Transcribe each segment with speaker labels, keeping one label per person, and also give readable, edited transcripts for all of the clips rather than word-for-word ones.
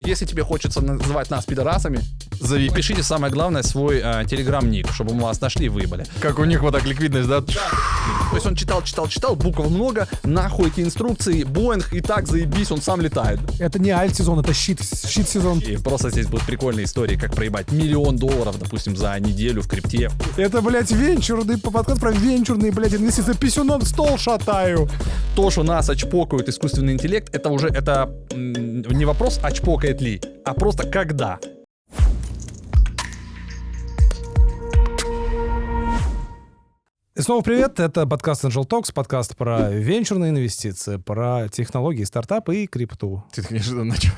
Speaker 1: Если тебе хочется называть нас пидорасами, пишите, самое главное, свой телеграм-ник, чтобы мы вас нашли и выебали.
Speaker 2: Как у них вот так ликвидность, да?
Speaker 1: То есть он читал, букв много, нахуй эти инструкции, Боинг и так заебись, он сам летает.
Speaker 3: Это не альт-сезон, это щит-сезон.
Speaker 1: И просто здесь будут прикольные истории, как проебать $1 миллион, допустим, за неделю в крипте.
Speaker 3: Это, блядь, венчурный подкаст про венчурные, блядь, инвестиции. Писюном стол шатаю.
Speaker 1: То, что нас очпокают искусственный интеллект, это уже не вопрос, очпокает ли, а просто когда.
Speaker 3: И снова привет, это подкаст Angel Talks, подкаст про венчурные инвестиции, про технологии, стартапы и крипту.
Speaker 2: Ты так неожиданно начал.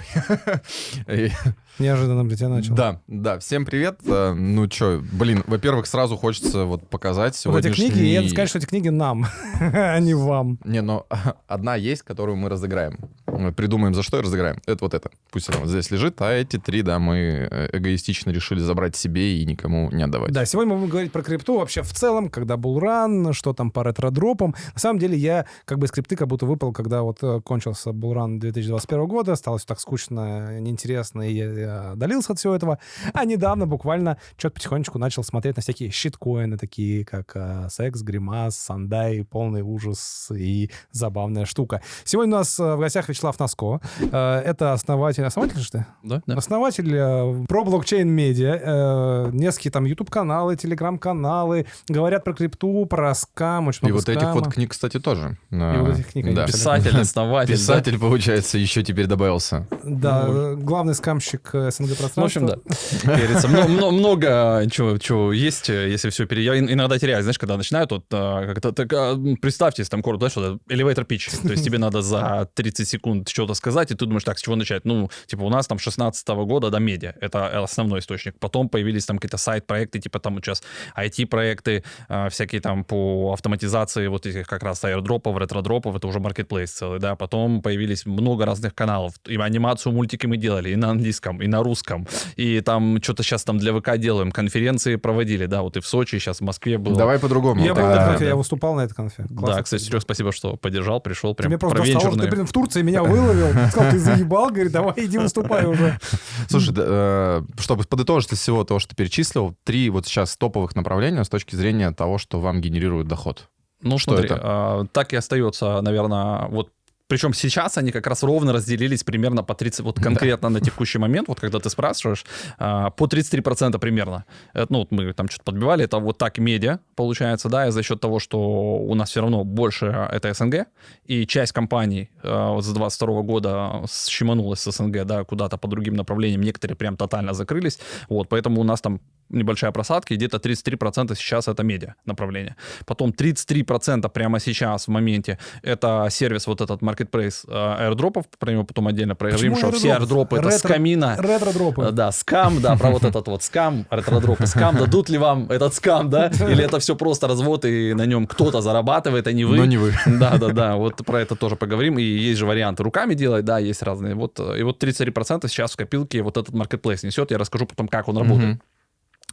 Speaker 3: Неожиданно, блядь, я начал.
Speaker 2: Да, всем привет. Ну чё, во-первых, сразу хочется вот показать сегодняшний...
Speaker 3: Вот эти книги, и сказать, что эти книги нам, а не вам.
Speaker 2: Не, но одна есть, которую мы разыграем. Мы придумаем, за что и разыграем. Это вот это. Пусть она вот здесь лежит, а эти три, да, мы эгоистично решили забрать себе и никому не отдавать.
Speaker 3: Да, сегодня мы будем говорить про крипту вообще в целом, когда был ран, что там по ретро-дропам. На самом деле я как бы из крипты как будто выпал, когда вот кончился булран 2021 года, стало все так скучно, неинтересно, и я отдалился от всего этого. А недавно буквально что-то потихонечку начал смотреть на всякие щиткоины, такие как Секс, Гримас, Сандай, полный ужас и забавная штука. Сегодня у нас в гостях Вячеслав Носко. Это основатель что ты?
Speaker 1: Да.
Speaker 3: Основатель про блокчейн-медиа. Несколько там YouTube-каналы, Telegram-каналы. Говорят про крипту, про скам, очень много скама.
Speaker 2: И вот этих вот книг, кстати, тоже.
Speaker 3: И вот этих книг.
Speaker 2: Да.
Speaker 1: Писатель, основатель.
Speaker 2: Писатель, получается, еще теперь добавился.
Speaker 3: Да, главный скамщик СНГ-пространства.
Speaker 1: В общем, да. Говорится, много чего есть, если все я иногда теряюсь, знаешь, когда начинают, вот, представьте, если там коротко, что elevator pitch, то есть тебе надо за 30 секунд что-то сказать, и ты думаешь, так, с чего начать? Ну, типа у нас там 16-го года, да, медиа, это основной источник. Потом появились там какие-то сайт-проекты, типа там сейчас IT-проекты, всякие там по автоматизации вот этих как раз аирдропов, ретродропов, это уже маркетплейс целый, да. Потом появились много разных каналов, и анимацию, мультики мы делали и на английском, и на русском, и там что-то сейчас там для ВК делаем, конференции проводили, да, вот и в Сочи, сейчас в Москве было.
Speaker 2: Давай по-другому.
Speaker 3: Я выступал на этой конференции.
Speaker 1: Да, кстати, Серег, спасибо, что поддержал, пришел, прям
Speaker 3: ты мне просто достал, ты, блин, в Турции меня выловил, сказал, ты заебал, говорит, давай иди выступай уже.
Speaker 2: Слушай, чтобы подытожить из всего того, что ты перечислил, 3 вот сейчас топовых направления с точки зрения того, что вам генерирует доход.
Speaker 1: Ну,
Speaker 2: что
Speaker 1: смотри,
Speaker 2: это?
Speaker 1: Так и остается, наверное, вот. Причем сейчас они как раз ровно разделились примерно по 30, вот конкретно на текущий момент, вот когда ты спрашиваешь, по 33% примерно. Это, ну, вот мы там что-то подбивали, это вот так медиа получается, да, и за счет того, что у нас все равно больше это СНГ, и часть компаний вот с 22 года щеманулась с СНГ, да, куда-то по другим направлениям, некоторые прям тотально закрылись, вот, поэтому у нас там небольшая просадка, и где-то 33% сейчас это медиа направление. Потом 33% прямо сейчас в моменте это сервис вот этот маркетплейс аирдропов, про него потом отдельно проговорим, что все аирдропы это скамина.
Speaker 3: Ретро-дропы.
Speaker 1: Да, скам, да, про вот этот вот скам, ретродропы, скам, дадут ли вам этот скам, да, или это все просто развод, и на нем кто-то зарабатывает, а не вы.
Speaker 2: Но не вы.
Speaker 1: Да, вот про это тоже поговорим, и есть же варианты руками делать, да, есть разные, вот, и вот 33% сейчас в копилке вот этот маркетплейс несет, я расскажу потом, как он работает.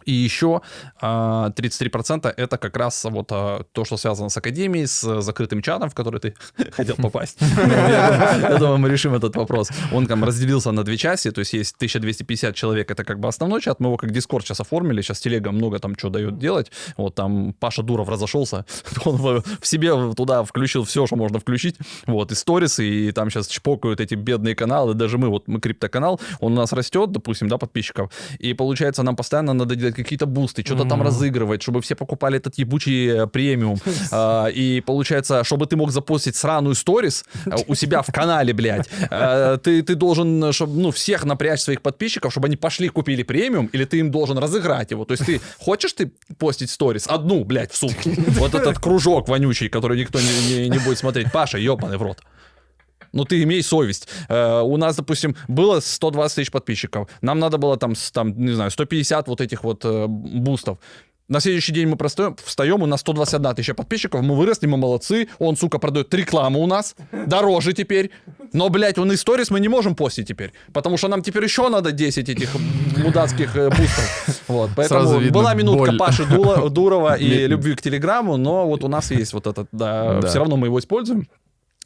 Speaker 1: И еще 33% это как раз вот то, что связано с академией, с закрытым чатом, в который ты хотел попасть. Я думаю, мы решим этот вопрос. Он там разделился на 2 части, то есть есть 1250 человек, это как бы основной чат, мы его как Discord сейчас оформили, сейчас телега много там что дает делать. Вот там Паша Дуров разошелся, он в себе туда включил все, что можно включить, вот, и сторисы, и там сейчас чпокают эти бедные каналы, даже мы криптоканал, он у нас растет, допустим, да, подписчиков, и получается нам постоянно надо делать какие-то бусты, что-то там разыгрывать, чтобы все покупали этот ебучий премиум. И получается, чтобы ты мог запостить сраную сторис у себя в канале, блядь, ты должен, чтобы, всех напрячь своих подписчиков, чтобы они пошли купили премиум, или ты им должен разыграть его. То есть ты хочешь постить сторис? Одну, блядь, в сутки. Вот этот кружок вонючий, который никто не будет смотреть. Паша, ебаный в рот. Ну, ты имей совесть. У нас, допустим, было 120 тысяч подписчиков. Нам надо было там, не знаю, 150 вот этих вот бустов. На следующий день мы встаем, у нас 121 тысяча подписчиков, мы выросли, мы молодцы. Он, сука, продает рекламу у нас, дороже теперь. Но, блядь, он и сторис мы не можем постить теперь, потому что нам теперь еще надо 10 этих мудацких бустов. Вот, поэтому была минутка Паши Дурова и любви к Телеграму, но вот у нас есть вот этот, да, все равно мы его используем.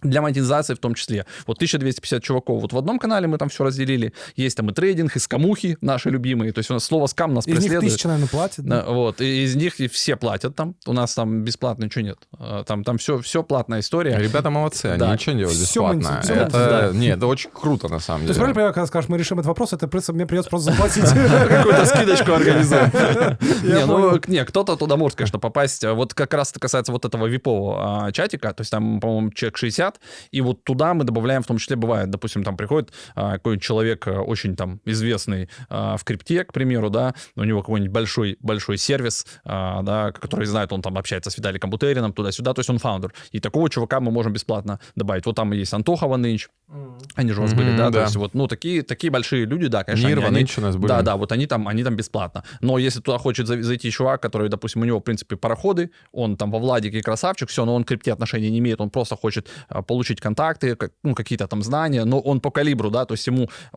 Speaker 1: Для монетизации в том числе. Вот 1250 чуваков вот в одном канале мы там все разделили. Есть там и трейдинг, и скамухи наши любимые. То есть у нас слово скам нас преследует.
Speaker 3: Из них 1000, наверное, платят. Да?
Speaker 1: Вот. И из них и все платят там. У нас там бесплатно ничего нет. Там все платная история.
Speaker 2: Ребята молодцы, они ничего не делают бесплатно. Это очень круто, на самом деле.
Speaker 3: То есть, правильно, когда скажешь, мы решим этот вопрос, это мне придется просто заплатить.
Speaker 1: Какую-то скидочку организуем. Не, кто-то туда может, конечно, попасть. Вот как раз это касается вот этого випового чатика. То есть там, по-моему, человек 60. И вот туда мы добавляем, в том числе бывает, допустим, там приходит какой-нибудь человек очень там известный в крипте, к примеру, да, у него какой-нибудь большой сервис, да, который знает, он там общается с Виталиком Бутериным, туда-сюда, то есть он фаундер. И такого чувака мы можем бесплатно добавить. Вот там есть Антоха Ванынч, они же у вас были, да, то есть вот, ну, такие большие люди, да, конечно.
Speaker 2: Нир, Ванынч у нас были.
Speaker 1: Да, вот они там бесплатно. Но если туда хочет зайти чувак, который, допустим, у него, в принципе, пароходы, он там во Владике красавчик, все, но он к крипте отношения не имеет, он просто хочет получить контакты, ну, какие-то там знания, но он по калибру, да, то есть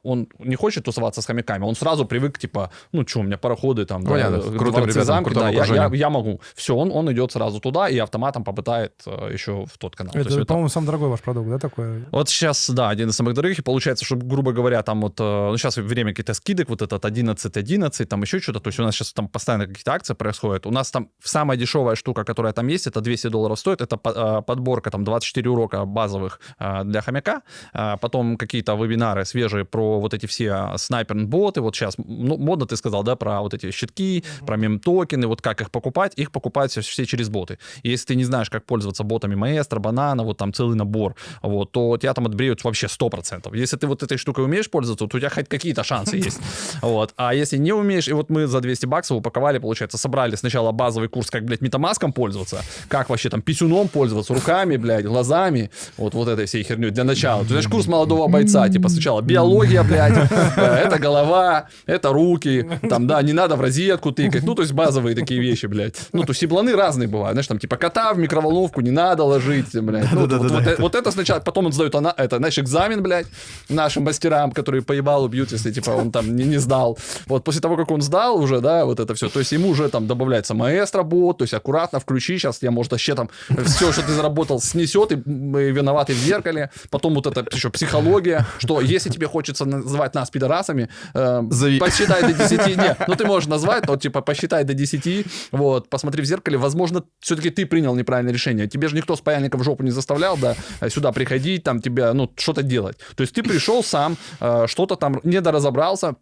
Speaker 1: он не хочет тусоваться с хомяками, он сразу привык, типа, ну, что, у меня пароходы там,
Speaker 2: понятно,
Speaker 1: да,
Speaker 2: крутым ребятам,
Speaker 1: да, я могу. Все, он идет сразу туда и автоматом попытает еще в тот канал.
Speaker 3: Это, по-моему, самый дорогой ваш продукт, да, такой?
Speaker 1: Вот сейчас, да, один из самых дорогих, и получается, что, грубо говоря, там вот, ну, сейчас время какие-то скидок, вот этот 11.11, там еще что-то, то есть у нас сейчас там постоянно какие-то акции происходят, у нас там самая дешевая штука, которая там есть, это $200 стоит, это подборка там 24 урока базовых для хомяка, потом какие-то вебинары свежие про вот эти все снайпер-боты, вот сейчас, ну, модно ты сказал, да, про вот эти щитки, про мем-токены, вот как их покупают все через боты. И если ты не знаешь, как пользоваться ботами Маэстро, Банана, вот там целый набор, вот, то тебя там отбреют вообще 100%. Если ты вот этой штукой умеешь пользоваться, то у тебя хоть какие-то шансы есть. Вот. А если не умеешь, и вот мы за $200 упаковали, получается, собрали сначала базовый курс, как, блядь, метамаском пользоваться, как вообще там писюном пользоваться, руками, блядь, глазами, вот этой всей херней для начала. Ты знаешь, курс молодого бойца, типа сначала биология, блядь, это голова, это руки, там, да, не надо в розетку тыкать, ну, то есть базовые такие вещи, блядь. Ну, то есть и планы разные бывают, знаешь, там, типа, кота в микроволновку не надо ложить, блядь. Вот это сначала, потом он сдает, это, знаешь, экзамен, блядь, нашим мастерам, которые поебалу бьют, если, типа, он там не сдал. Вот после того, как он сдал уже, да, вот это все, то есть ему уже там добавляется маэстро-бот, то есть аккуратно включи, сейчас я, может, вообще там все, что ты заработал, снесет, и виноваты в зеркале. Потом вот это еще психология, что если тебе хочется называть нас пидорасами, посчитай до 10. Нет, ну ты можешь назвать, но типа посчитай до 10, вот, посмотри в зеркале, возможно, все-таки ты принял неправильное решение. Тебе же никто с паяльника в жопу не заставлял, да, сюда приходить, там тебе, ну, что-то делать. То есть ты пришел сам, что-то там недоразобрался,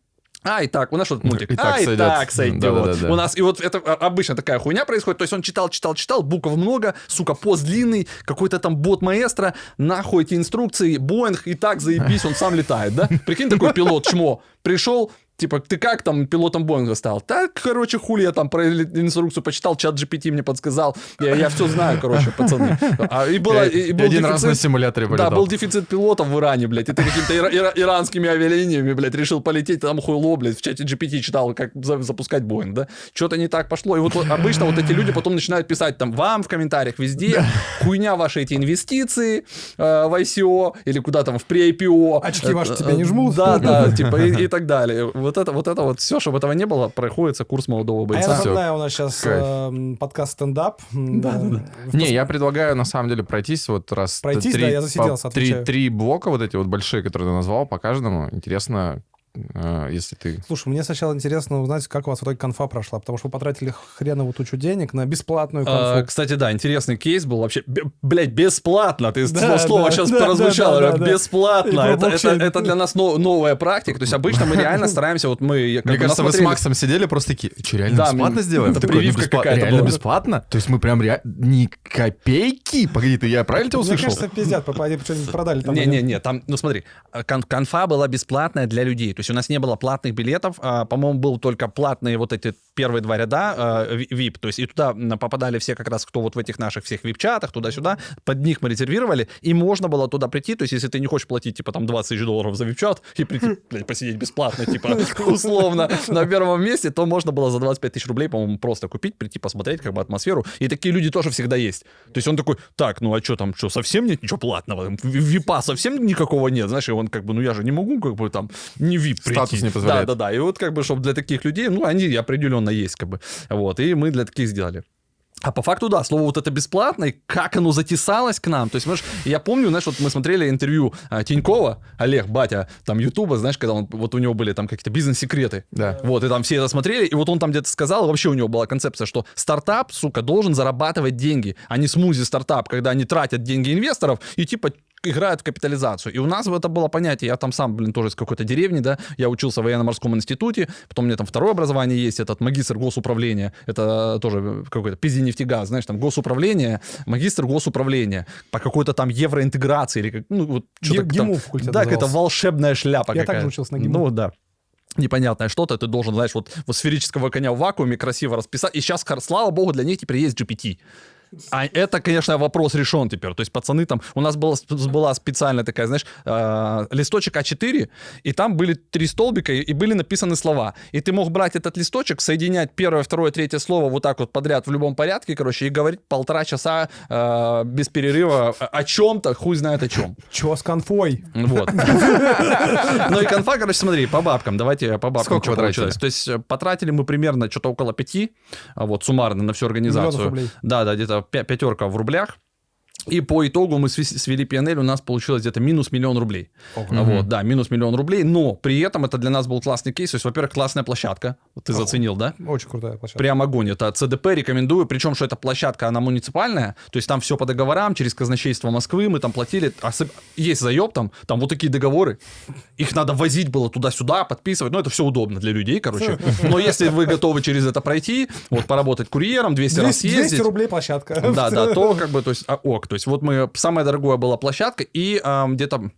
Speaker 1: и так, у нас что-то мультик. И так сойдет. Да. У нас, и вот это обычно такая хуйня происходит, то есть он читал, букв много, сука, пост длинный, какой-то там бот маэстро, нахуй эти инструкции, Боинг, и так заебись, он сам летает, да? Прикинь, такой пилот, чмо, пришел, типа, ты как там пилотом Боинга стал? Так, короче, хули я там про инструкцию почитал, чат GPT мне подсказал. Я все знаю, короче, пацаны. И был
Speaker 2: один раз на симуляторе полетал.
Speaker 1: Да, был дефицит пилотов в Иране, блядь. И ты какими-то иранскими авиалиниями, блядь, решил полететь, там хуйло, блядь, в чате GPT читал, как запускать Боинг, да? Что-то не так пошло. И вот обычно вот эти люди потом начинают писать там вам в комментариях везде, хуйня ваши эти инвестиции в ICO или куда там в pre-IPO.
Speaker 3: Очки ваши тебя не жмут.
Speaker 1: Да, типа и так далее. Вот это все, чтобы этого не было, проходится курс молодого бойца.
Speaker 3: Я напоминаю, у нас сейчас подкаст стендап.
Speaker 2: Не, я предлагаю, на самом деле, пройтись вот раз...
Speaker 3: Пройтись, да, я засиделся, отвечаю.
Speaker 2: 3 блока вот эти вот большие, которые ты назвал, по каждому. Интересно, если ты...
Speaker 3: Слушай, мне сначала интересно узнать, как у вас в итоге конфа прошла, потому что вы потратили хреновую тучу денег на бесплатную конфу.
Speaker 1: Кстати, да, интересный кейс был вообще, блядь, бесплатно, ты слово сейчас прозвучало, бесплатно, это для нас новая практика, то есть обычно мы реально стараемся, вот мы...
Speaker 2: Мне кажется, вы с Максом сидели просто такие, что, реально бесплатно сделаем?
Speaker 1: Это прививка какая-то
Speaker 2: реально бесплатно? То есть мы прям ни копейки? Погоди, я правильно тебя услышал?
Speaker 3: Мне кажется, пиздят, они что-нибудь продали.
Speaker 1: Не, там, ну смотри, конфа была бесплатная для людей, то есть у нас не было платных билетов, по-моему, был только платные вот эти первые 2 ряда VIP, то есть и туда попадали все как раз, кто вот в этих наших всех VIP-чатах, туда-сюда, под них мы резервировали, и можно было туда прийти, то есть если ты не хочешь платить, типа, там, $20 за VIP-чат и прийти, блядь, посидеть бесплатно, типа, условно, на первом месте, то можно было за 25 тысяч рублей, по-моему, просто купить, прийти посмотреть, как бы, атмосферу, и такие люди тоже всегда есть. То есть он такой, так, ну а что там, что, совсем нет ничего платного? VIP-а совсем никакого нет, знаешь, и он как бы, ну я же не могу, как бы, там, не VIP прийти.
Speaker 2: Статус не позволяет.
Speaker 1: Да, и вот как бы, чтобы для таких людей, ну, они определенно есть, как бы, вот, и мы для таких сделали. А по факту, да, слово вот это бесплатно, и как оно затесалось к нам. То есть, я помню, знаешь, вот мы смотрели интервью Тинькова, Олег, батя, там, Ютуба, знаешь, когда вот у него были там какие-то бизнес-секреты.
Speaker 2: Да.
Speaker 1: Вот, и там все это смотрели, и вот он там где-то сказал, вообще у него была концепция, что стартап, сука, должен зарабатывать деньги, а не смузи-стартап, когда они тратят деньги инвесторов и типа играют в капитализацию. И у нас это было понятие, я там сам, тоже из какой-то деревни, да, я учился в военно-морском институте, потом у меня там второе образование есть, этот магистр госуправления, это тоже какой-то пизденефтегаз, знаешь, там госуправление, магистр госуправления, по какой-то там евроинтеграции или как, ну, вот что-то
Speaker 3: ГИМУ
Speaker 1: там,
Speaker 3: факультет
Speaker 1: да, какая-то
Speaker 3: назывался.
Speaker 1: волшебная шляпа
Speaker 3: Я
Speaker 1: какая-то.
Speaker 3: также учился на ГИМУ.
Speaker 1: Ну, да. Непонятное что-то, ты должен, знаешь, вот сферического коня в вакууме красиво расписать. И сейчас, слава богу, для них теперь есть GPT. А это, конечно, вопрос решен теперь. То есть пацаны там... У нас была специальная такая, знаешь, листочек А4, и там были 3 столбика, и были написаны слова. И ты мог брать этот листочек, соединять первое, второе, третье слово вот так вот подряд в любом порядке, короче, и говорить 1,5 часа без перерыва о чем-то, хуй знает о чем.
Speaker 3: Чё с конфой?
Speaker 1: Вот. Ну и конфа, короче, смотри, по бабкам. Давайте по бабкам.
Speaker 2: Сколько вы тратили?
Speaker 1: То есть потратили мы примерно что-то около 5, вот, суммарно на всю организацию.
Speaker 3: Миллионов рублей.
Speaker 1: Да, где-то 5 в рублях. И по итогу мы свели P&L, у нас получилось где-то минус 1 000 000 рублей. Вот, да, минус 1 000 000 рублей, но при этом это для нас был классный кейс. То есть, во-первых, классная площадка, ты заценил, да?
Speaker 3: Очень крутая площадка.
Speaker 1: Прям огонь. Это ЦДП, рекомендую. Причем, что эта площадка, она муниципальная. То есть там все по договорам, через казначейство Москвы мы там платили. Есть заеб там вот такие договоры. Их надо возить было туда-сюда, подписывать. Ну, это все удобно для людей, короче. Но если вы готовы через это пройти, вот поработать курьером, 200 раз съездить.
Speaker 3: 200 рублей площадка.
Speaker 1: Да, то как бы, то есть, ок. То есть вот мы, самая дорогая была площадка, и где-то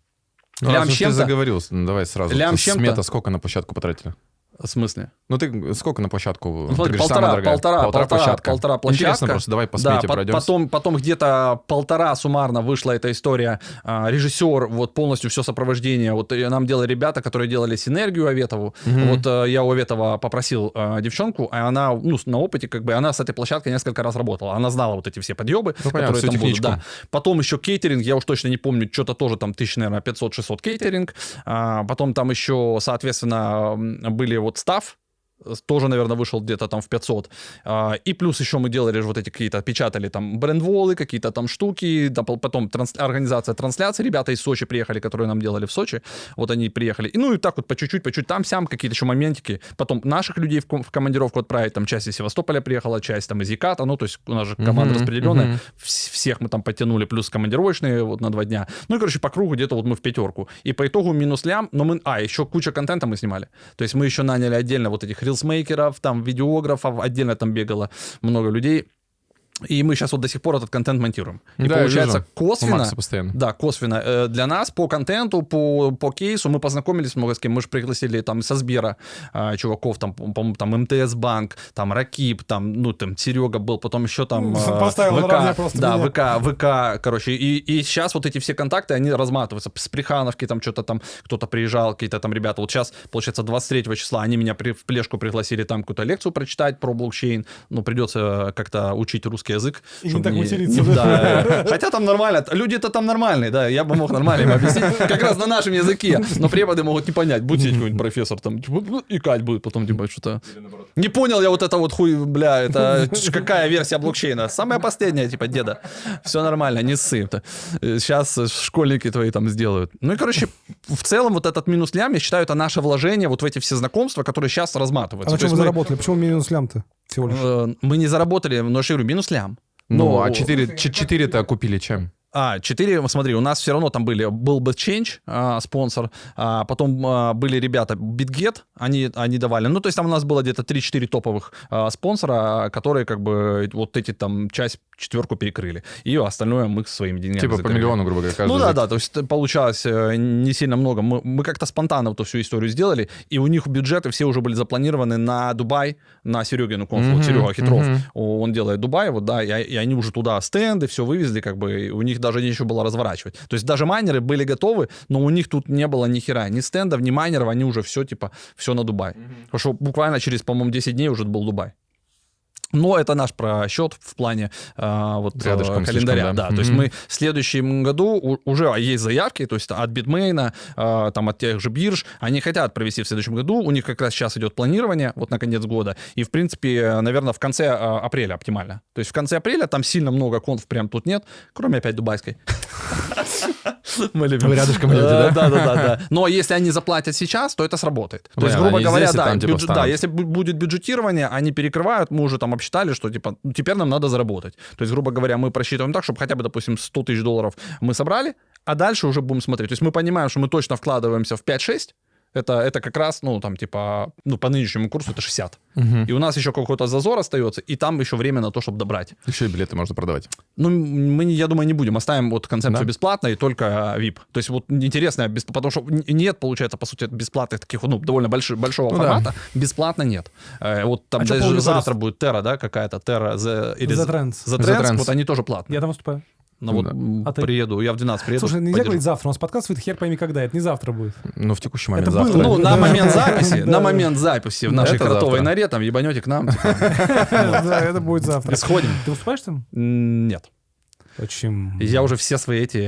Speaker 1: лям
Speaker 2: Ты
Speaker 1: чем-то...
Speaker 2: заговорился, давай сразу.
Speaker 1: Лям
Speaker 2: Смета,
Speaker 1: чем-то.
Speaker 2: сколько на площадку потратили?
Speaker 1: В смысле?
Speaker 2: Ну, ты сколько на площадку?
Speaker 1: Ну,
Speaker 2: Ты говоришь, самая дорогая.
Speaker 1: полтора площадка.
Speaker 2: Интересно просто, давай по смете
Speaker 1: да,
Speaker 2: пройдемся.
Speaker 1: потом где-то 1,5 суммарно вышла эта история. Режиссер, вот полностью все сопровождение. Вот нам делали ребята, которые делали синергию Аветову. Вот я у Аветова попросил девчонку, а она, ну, на опыте, как бы, она с этой площадкой несколько раз работала. Она знала вот эти все подъебы,
Speaker 2: Ну, понятно,
Speaker 1: которые
Speaker 2: всю
Speaker 1: там будут.
Speaker 2: техничку.
Speaker 1: Да. Потом еще кейтеринг, я уж точно не помню, что-то тоже там 500-600 кейтеринг. Потом там еще, соответственно, были вот став, тоже, наверное, вышел где-то там в 500. И плюс еще мы делали же вот эти какие-то, печатали там брендволы, какие-то там штуки, да, потом организация трансляций, ребята из Сочи приехали, которые нам делали в Сочи, вот они приехали. И ну и так вот по чуть-чуть, там-сям какие-то еще моментики. Потом наших людей в командировку отправить, там часть из Севастополя приехала, часть там из Еката, ну то есть у нас же команда распределенная, всех мы там подтянули, плюс командировочные вот на 2 дня. Ну и, короче, по кругу где-то вот мы в 5. И по итогу минус лям, но мы, еще куча контента мы снимали. То есть мы еще наняли отдельно вот этих рилсмейкеров, там, видеографов, отдельно там бегало много людей. И мы сейчас вот до сих пор этот контент монтируем. И
Speaker 2: да,
Speaker 1: получается, косвенно,
Speaker 2: Макса постоянно.
Speaker 1: да, косвенно, для нас по контенту, по кейсу мы познакомились много с кем. Мы же пригласили там со Сбера чуваков, там, по-моему, там МТС Банк, там Ракип, там, ну, там Серега был, потом еще там
Speaker 3: Поставил наравне просто
Speaker 1: да,
Speaker 3: меня.
Speaker 1: ВК, короче. И сейчас вот эти все контакты, они разматываются. С Прихановки там что-то там, кто-то приезжал, какие-то там ребята. Вот сейчас, получается, 23 числа они меня в Плешку пригласили там какую-то лекцию прочитать про блокчейн. Ну, придется как-то учить русский язык.
Speaker 3: И не так материться.
Speaker 1: Да. Хотя там нормально. Люди-то там нормальные, да. Я бы мог нормально им объяснить. Как раз на нашем языке. Но преподы могут не понять. Будет сидеть какой-нибудь профессор там, икать будет потом, типа, что-то. Не понял я вот это вот хуй, бля, это какая версия блокчейна? Самая последняя, типа, деда. Все нормально, не ссы. Сейчас школьники твои там сделают. Ну и, короче, в целом вот этот минус лям, я считаю, это наше вложение вот в эти все знакомства, которые сейчас разматываются.
Speaker 3: А на чем вы заработали? Почему минус лям-то всего лишь?
Speaker 1: Мы не заработали, но я же говорю, минус лям.
Speaker 2: Ну, а 4-то купили чем?
Speaker 1: 4, смотри, у нас все равно там был BitChange, спонсор, потом были ребята BitGet, они давали, ну, то есть там у нас было где-то 3-4 топовых спонсора, которые как бы вот эти там часть 4 перекрыли, и остальное мы своими деньгами
Speaker 2: Типа
Speaker 1: закрыли.
Speaker 2: по миллиону, грубо говоря, каждый.
Speaker 1: Ну да, то есть получалось не сильно много. Мы как-то спонтанно эту всю историю сделали, и у них бюджеты все уже были запланированы на Дубай, на Серегину конфу, вот Серега Хитров, он делает Дубай, вот, да, и они уже туда стенды, все вывезли, как бы, у них даже нечего было разворачивать. То есть даже майнеры были готовы, но у них тут не было ни хера, ни стендов, ни майнеров, они уже все, типа, все на Дубай. Потому что буквально через, по-моему, 10 дней уже был Дубай. Но это наш просчет в плане
Speaker 2: Рядышком
Speaker 1: календаря.
Speaker 2: слишком, да.
Speaker 1: То есть мы в следующем году уже есть заявки, то есть от Bitmain, там от тех же бирж, они хотят провести в следующем году, у них как раз сейчас идет планирование вот на конец года, и в принципе, наверное, в конце апреля оптимально. То есть в конце апреля там сильно много конф прям тут нет, кроме опять дубайской. Мы любим.
Speaker 2: Вы рядышком идете, да?
Speaker 1: Да. Но если они заплатят сейчас, то это сработает. То есть, грубо говоря, да, если будет бюджетирование, они перекрывают, мы уже там обсчитали, что типа теперь нам надо заработать. То есть, грубо говоря, мы просчитываем так, чтобы хотя бы, допустим, $100 тысяч мы собрали, а дальше уже будем смотреть. То есть мы понимаем, что мы точно вкладываемся в 5-6, это как раз, по нынешнему курсу это 60. И у нас еще какой-то зазор остается, и там еще время на то, чтобы добрать.
Speaker 2: Еще и билеты можно продавать.
Speaker 1: Мы, я думаю, не будем. Оставим вот концепцию бесплатно и только VIP. То есть вот интересно, потому что нет, получается, по сути, бесплатных таких, довольно большого формата. Бесплатно нет. Вот там даже завтра будет Terra, да, какая-то Terra
Speaker 3: The
Speaker 1: Trends, вот они тоже платные.
Speaker 3: Я там выступаю.
Speaker 1: Приеду, я в 12 приеду.
Speaker 3: Слушай, нельзя говорить завтра, у нас подкаст выйдет, хер пойми когда, это не завтра будет.
Speaker 2: В текущий момент
Speaker 3: Это
Speaker 2: завтра.
Speaker 3: было.
Speaker 1: На момент записи в нашей кротовой норе, там, ебанете к нам.
Speaker 3: Да, это будет завтра.
Speaker 1: Сходим.
Speaker 3: Ты выступаешь там?
Speaker 1: Нет.
Speaker 3: Почему?
Speaker 1: Я уже все свои эти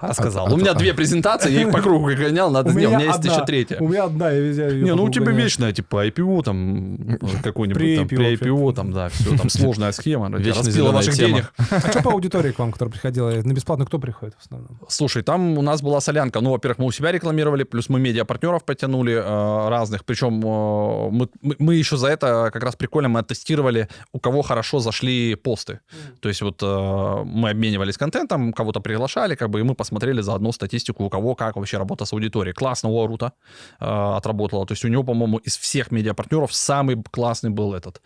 Speaker 1: рассказал. У меня 2 презентации, я их по кругу гонял, надо сделать. У меня есть еще 3.
Speaker 3: У меня одна, я везде...
Speaker 1: Не, у тебя вечная, типа, IPO, там, какой-нибудь, там, при IPO, там, да, все, там, сложная схема, распила ваших денег.
Speaker 3: А что по аудитории к вам, которая приходила? На бесплатно кто приходит в основном?
Speaker 1: Слушай, там у нас была солянка. Во-первых, мы у себя рекламировали, плюс мы медиапартнеров подтянули разных. Причем мы еще за это как раз прикольно, мы оттестировали, у кого хорошо зашли посты. То есть вот мы обменивались контентом, кого-то приглашали, и мы посмотрели заодно статистику, у кого как вообще работа с аудиторией. Классно у Арута отработала. То есть у него, по-моему, из всех медиапартнеров самый классный был этот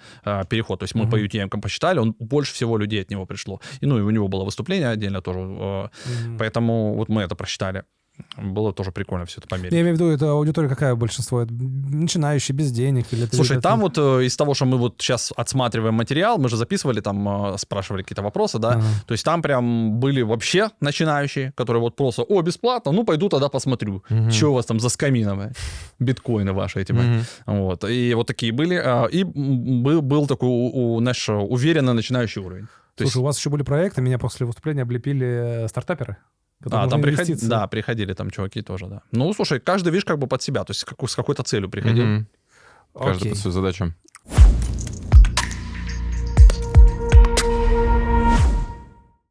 Speaker 1: переход. То есть мы по UTM посчитали, он больше всего людей от него пришло. И у него было выступление отдельно тоже. Поэтому вот мы это просчитали. Было тоже прикольно все это померить.
Speaker 3: Я имею в виду, это аудитория какая большинство? Это начинающие, без денег? Или
Speaker 1: Слушай, там вот из того, что мы вот сейчас отсматриваем материал, мы же записывали, там спрашивали какие-то вопросы, да, то есть там прям были вообще начинающие, которые вот просто, бесплатно, пойду тогда посмотрю, что у вас там за скаминами, биткоины ваши эти. Вот. И вот такие были. И был такой наш уверенно начинающий уровень.
Speaker 3: Слушай, у вас еще были проекты, меня после выступления облепили стартаперы.
Speaker 1: Там приходили там чуваки тоже, да. Слушай, каждый, видишь, под себя, то есть с какой-то целью приходил.
Speaker 2: Каждый под свою задачу.